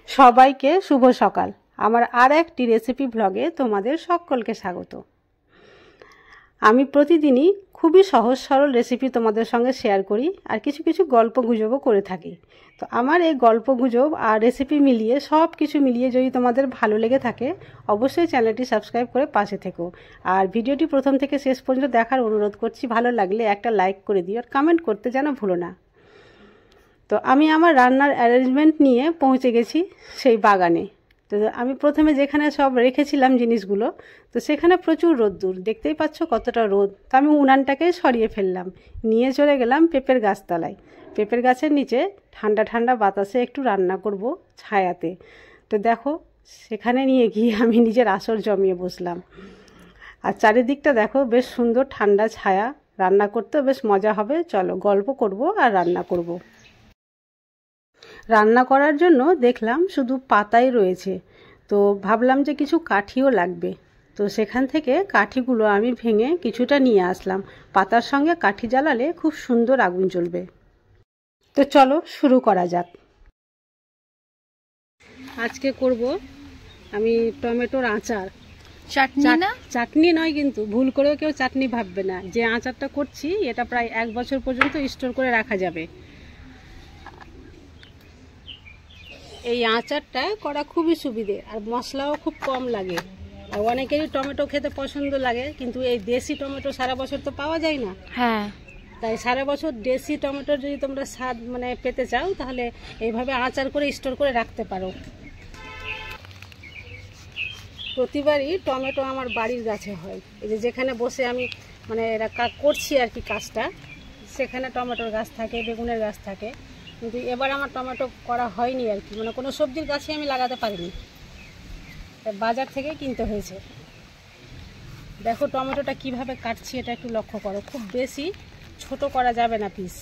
সবাইকে শুভ সকাল। আমার আর একটি রেসিপি ব্লগে তোমাদের সকলকে স্বাগত। আমি প্রতিদিনই খুবই সহজ সরল রেসিপি তোমাদের সঙ্গে শেয়ার করি আর কিছু কিছু গল্প গুজবও করে থাকি। তো আমার এই গল্প গুজব আর রেসিপি মিলিয়ে সব কিছু মিলিয়ে যদি তোমাদের ভালো লেগে থাকে অবশ্যই চ্যানেলটি সাবস্ক্রাইব করে পাশে থেকো। আর ভিডিওটি প্রথম থেকে শেষ পর্যন্ত দেখার অনুরোধ করছি। ভালো লাগলে একটা লাইক করে দিও আর কমেন্ট করতে যেন ভুলো না। তো আমি আমার রান্নার অ্যারেঞ্জমেন্ট নিয়ে পৌঁছে গেছি সেই বাগানে। তো আমি প্রথমে যেখানে সব রেখেছিলাম জিনিসগুলো, তো সেখানে প্রচুর রোদ্দুর, দেখতেই পাচ্ছ কতটা রোদ। তো আমি উনানটাকে সরিয়ে ফেললাম, নিয়ে চলে গেলাম পেঁপের গাছতলায়। পেঁপের গাছের নিচে ঠান্ডা ঠান্ডা বাতাসে একটু রান্না করব ছায়াতে। তো দেখো সেখানে নিয়ে গিয়ে আমি নিজের আসর জমিয়ে বসলাম। আর চারিদিকটা দেখো বেশ সুন্দর ঠান্ডা ছায়া, রান্না করতেও বেশ মজা হবে। চলো গল্প করব আর রান্না করব। রান্না করার জন্য দেখলাম শুধু পাতাই রয়েছে, তো ভাবলাম যে কিছু কাঠিও লাগবে। তো সেখান থেকে কাঠিগুলো আমি ভেঙে কিছুটা নিয়ে আসলাম। পাতার সঙ্গে কাঠি জ্বালালে খুব সুন্দর আগুন জ্বলবে। তো চলো শুরু করা যাক। আজকে করব আমি টমেটোর আচার। চাটনি না? চাটনি নয়, কিন্তু ভুল করেও কেউ চাটনি ভাববে না। যে আচারটা করছি এটা প্রায় 1 বছর পর্যন্ত স্টোর করে রাখা যাবে। এই আচারটা করা খুবই সুবিধে আর মশলাও খুব কম লাগে। আর অনেকেরই টমেটো খেতে পছন্দ লাগে, কিন্তু এই দেশি টমেটো সারা বছর তো পাওয়া যায় না। হ্যাঁ, তাই সারা বছর দেশি টমেটো যদি তোমরা স্বাদ পেতে চাও তাহলে এইভাবে আচার করে স্টোর করে রাখতে পারো। প্রতিবারই টমেটো আমার বাড়ির গাছে হয়। এই যেখানে বসে আমি করছি আর কি কাজটা, সেখানে টমেটোর গাছ থাকে, বেগুনের গাছ থাকে। কিন্তু এবার আমার টমেটো করা হয়নি আর কি, কোনো সবজির গাছই আমি লাগাতে পারিনি, বাজার থেকে কিনতে হয়েছে। দেখো টমেটোটা কিভাবে কাটছি এটা একটু লক্ষ্য করো। খুব বেশি ছোট করা যাবে না পিস,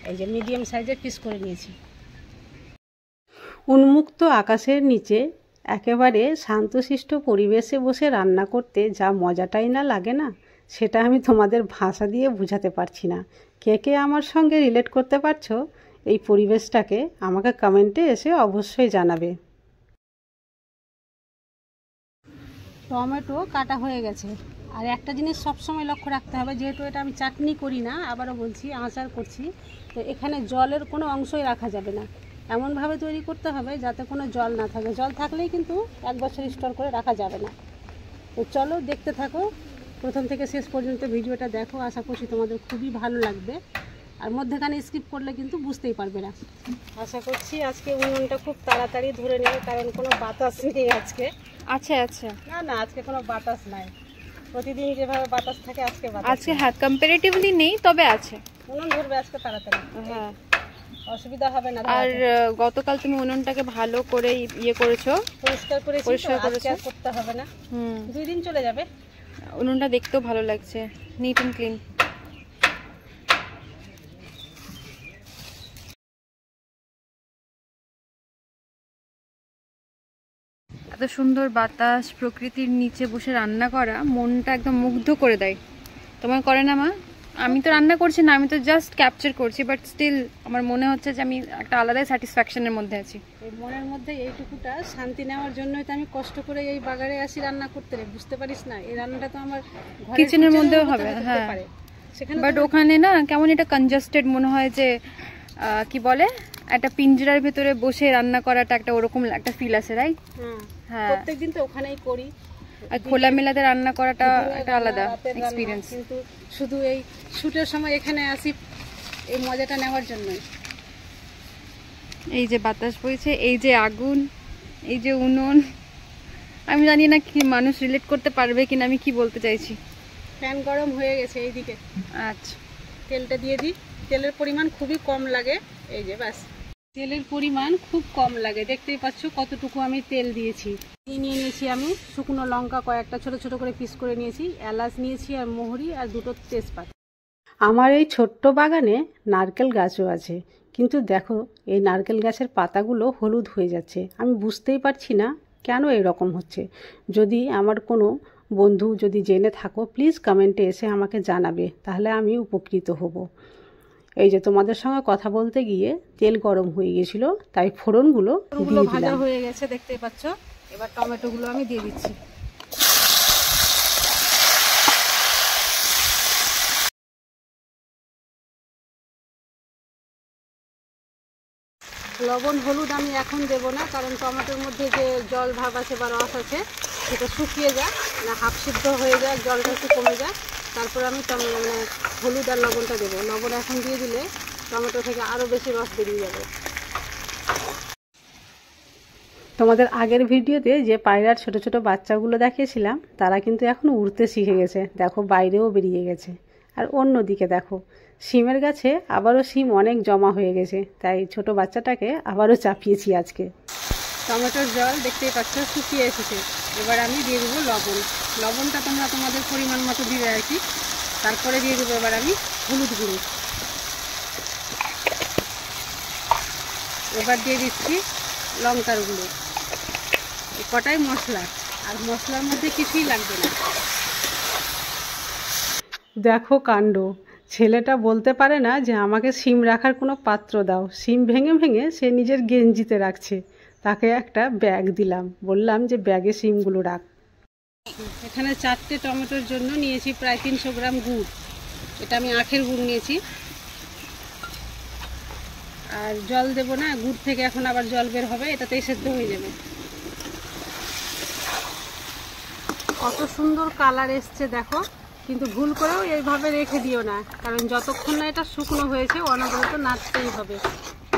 এই যে মিডিয়াম সাইজের পিস করে নিয়েছি। উন্মুক্ত আকাশের নিচে একেবারে শান্তশিষ্ট পরিবেশে বসে রান্না করতে যা মজাটাই না লাগে না, সেটা আমি তোমাদের ভাষা দিয়ে বোঝাতে পারছি না। কে কে আমার সঙ্গে রিলেট করতে পারছো এই পরিবেশটাকে আমাকে কমেন্টে এসে অবশ্যই জানাবে। টমেটো কাটা হয়ে গেছে। আর একটা জিনিস সবসময় লক্ষ্য রাখতে হবে, যেহেতু এটা আমি চাটনি করি না, আবারও বলছি আচার করছি, তো এখানে জলের কোনো অংশই রাখা যাবে না। এমনভাবে তৈরি করতে হবে যাতে কোনো জল না থাকে। জল থাকলেই কিন্তু 1 বছর স্টোর করে রাখা যাবে না। তো চলো দেখতে থাকো, প্রথম থেকে শেষ পর্যন্ত ভিডিওটা দেখো। আশা করছি তোমাদের খুবই ভালো লাগবে, আর মধ্যেখানে স্কিপ করলে কিন্তু বুঝতেই পারবে না। আশা করছি আজকে উনুনটা খুব তাড়াতাড়ি ধরে নেবে, কারণ কোনো বাতাস নেই আজকে। আচ্ছা আচ্ছা, না আজকে কোনো বাতাস নাই। প্রতিদিন যেভাবে বাতাস থাকে আজকে হ্যাঁ কম্পারেটিভলি নেই, তবে আছে। উনুন ধরবে আজকে তাড়াতাড়ি, হ্যাঁ অসুবিধা হবে না। আর গতকাল তুমি উনুনটাকে ভালো করে করেছো, পরিষ্কার করেছো, করতে হবে না। 2 দিন চলে যাবে। উনুনটা দেখতেও ভালো লাগছে, নিট অ্যান্ড ক্লিন। এত সুন্দর বাতাস, প্রকৃতির নিচে বসে রান্না করা মনটা একদম মুগ্ধ করে দেয়। তোমার করে না মা? আমি তো রান্না করছি না, আমি তো জাস্ট ক্যাপচার করছি, বাট স্টিল আমার মনে হচ্ছে যে আমি একটা আলাদাই স্যাটিসফ্যাকশনের মধ্যে আছি। এই মনের মধ্যে এইটুকুটা শান্তি নেওয়ার জন্যই তো আমি কষ্ট করে এই বাগানে আসি রান্না করতে। বুঝতে পারিস না, এই রান্নাটা তো আমার কিচেনের মধ্যেও হবে। হ্যাঁ, বাট ওখানে না কেমন এটা কনজাস্টেড মনে হয়, যে কি বলে একটা পিঞ্জরার ভেতরে বসে রান্না করাটা একটা ওরকম একটা ফিল আছে, রাইট? হ্যাঁ, প্রত্যেকদিন তো ওখানেই করি, আর খোলামেলাতে রান্না করাটা একটা আলাদা এক্সপিরিয়েন্স। কিন্তু শুধু এই শুটের সময় এখানে আসি এই মজাটা নেওয়ার জন্যই। এই যে বাতাস বইছে, এই যে আগুন, এই যে উনুন, আমি জানি না কি মানুষ রিলেট করতে পারবে কিনা আমি কি বলতে চাইছি। ফ্যান গরম হয়ে গেছে এইদিকে। আচ্ছা, তেলটা দিয়ে দিই। তেলের পরিমাণ খুবই কম লাগে, এই যে বাস তেলের পরিমাণ খুব কম লাগে। দেখতেই পাচ্ছ কতটুকু আমি তেল দিয়েছি। নিয়ে নিয়েছি আমি শুকনো লঙ্কা কয়েকটা ছোট ছোট করে পিস করে নিয়েছি, এলাচ নিয়েছি আর মোহরি আর 2টো তেজপাতা। আমার এই ছোট্ট বাগানে নারকেল গাছও আছে, কিন্তু দেখো এই নারকেল গাছের পাতাগুলো হলুদ হয়ে যাচ্ছে। আমি বুঝতেই পারছি না কেন এরকম হচ্ছে। যদি আমার কোনো বন্ধু যদি জেনে থাকো প্লিজ কমেন্টে এসে আমাকে জানাবে, তাহলে আমি উপকৃত হব। এই যে তোমাদের সঙ্গে কথা বলতে গিয়ে তেল গরম হয়ে গেছিল, তাই ফোড়নগুলো ভাজা হয়ে গেছে দেখতেই পাচ্ছ। এবার টমেটোগুলো আমি দিয়ে দিচ্ছি। লবণ হলুদ আমি এখন দেব না, কারণ টমেটোর মধ্যে যে জল ভাব আছে বা রস আছে সেটা শুকিয়ে যায়, না হাফ সিদ্ধ হয়ে যায়, জলটা একটু কমে যায়, তারপর আমি হলুদ আর লবণটা দেবো। লবণ এখন দিয়ে দিলে টমেটো থেকে আরও বেশি রস বেরিয়ে যাবে। তোমাদের আগের ভিডিওতে যে পায়রার ছোট ছোট বাচ্চাগুলো দেখিয়েছিলাম তারা কিন্তু এখন উড়তে শিখে গেছে, দেখো বাইরেও বেরিয়ে গেছে। আর অন্যদিকে দেখো শিমের গাছে আবারও শিম অনেক জমা হয়ে গেছে, তাই ছোট বাচ্চাটাকে আবারও চাপিয়েছি আজকে। টমেটোর জল দেখতেই পাচ্ছ শুকিয়ে এসেছে। এবার আমি দিয়ে দেবো লবণ। লবণটা তোমরা তোমাদের পরিমাণ মতো দিবে আর কি। তারপরে দিয়ে দেবো এবার আমি হলুদ গুঁড়ো। এবার দিয়ে দিচ্ছি লঙ্কার গুঁড়ো। কটাই মশলা, আর মশলার মধ্যে কিছুই লাগবে না। দেখো কাণ্ড, ছেলেটা বলতে পারে না যে আমাকে শিম রাখার কোনো পাত্র দাও, শিম ভেঙে ভেঙে সে নিজের গেঞ্জিতে রাখছে। তাকে একটা ব্যাগ দিলাম, বললাম যে ব্যাগে শিমগুলো রাখ। এখানে 4টে টমেটোর জন্য নিয়েছি প্রায় 300 গ্রাম গুড়। এটা আমি আখের গুড় নিয়েছি। আর জল দেব না, গুড় থেকে এখন আবার জল বের হবে, এটাতেই সেদ্ধ হয়ে যাবে। কত সুন্দর কালার এসছে দেখো, কিন্তু ভুল করেও এইভাবে রেখে দিও না, কারণ যতক্ষণ না এটা শুকনো হয়েছে অনবরত নাড়তেই হবে।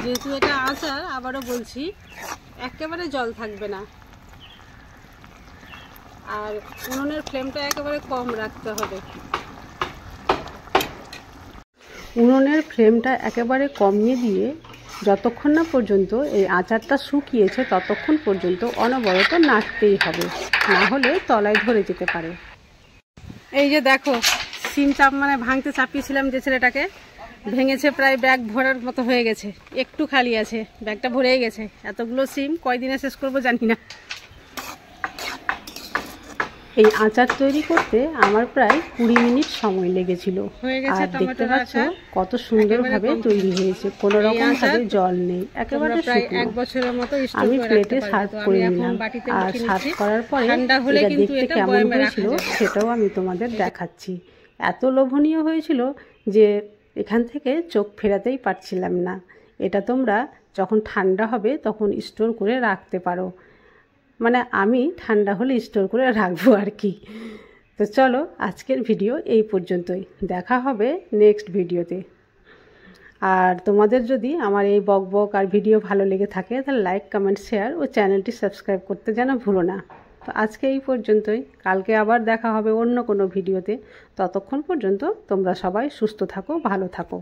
যেহেতু এটা আচার, আবারও বলছি একেবারে জল থাকবে না। আর উনুনের ফ্লেমটা একেবারে কম রাখতে হবে। উনুনের ফ্লেমটা একেবারে কমিয়ে দিয়ে যতক্ষণ না পর্যন্ত এই আচারটা শুকিয়েছে ততক্ষণ পর্যন্ত অনবরত নাড়তেই হবে, না হলে তলায় ধরে যেতে পারে। এই যে দেখো সিম ভাঙতে চাপিয়েছিলাম যে ছেলেটাকে, ভেঙেছে, প্রায় ব্যাগ ভরার মতো হয়ে গেছে। একটু খালি আছে, ব্যাগটা ভরেই গেছে। এতগুলো সিম কয়দিনে শেষ করবো জানি না। এই আচার তৈরি করতে আমার প্রায় 20 মিনিট সময় লেগেছিল। আর দেখতে পাচ্ছ কত সুন্দরভাবে তৈরি হয়েছে, কোনো রকম ভাবে জল নেই, একেবারে শুকনো। আমি প্লেটে সার্ভ করে নিলাম, আর সার্ভ করার পরে এটা দেখতে কেমন হয়েছিল সেটাও আমি তোমাদের দেখাচ্ছি। এত লোভনীয় হয়েছিল যে এখান থেকে চোখ ফেরাতেই পারছিলাম না। এটা তোমরা যখন ঠান্ডা হবে তখন স্টোর করে রাখতে পারো, মানে আমি ঠান্ডা হলে স্টোর করে রাখবো আর কি। তো চলো আজকের ভিডিও এই পর্যন্তই, দেখা হবে নেক্সট ভিডিওতে। আর তোমাদের যদি আমার এই বকবক আর ভিডিও ভালো লেগে থাকে তাহলে লাইক, কমেন্ট, শেয়ার ও চ্যানেলটি সাবস্ক্রাইব করতে যেন ভুলো না। তো আজকে এই পর্যন্তই, কালকে আবার দেখা হবে অন্য কোনো ভিডিওতে। ততক্ষণ পর্যন্ত তোমরা সবাই সুস্থ থাকো, ভালো থাকো।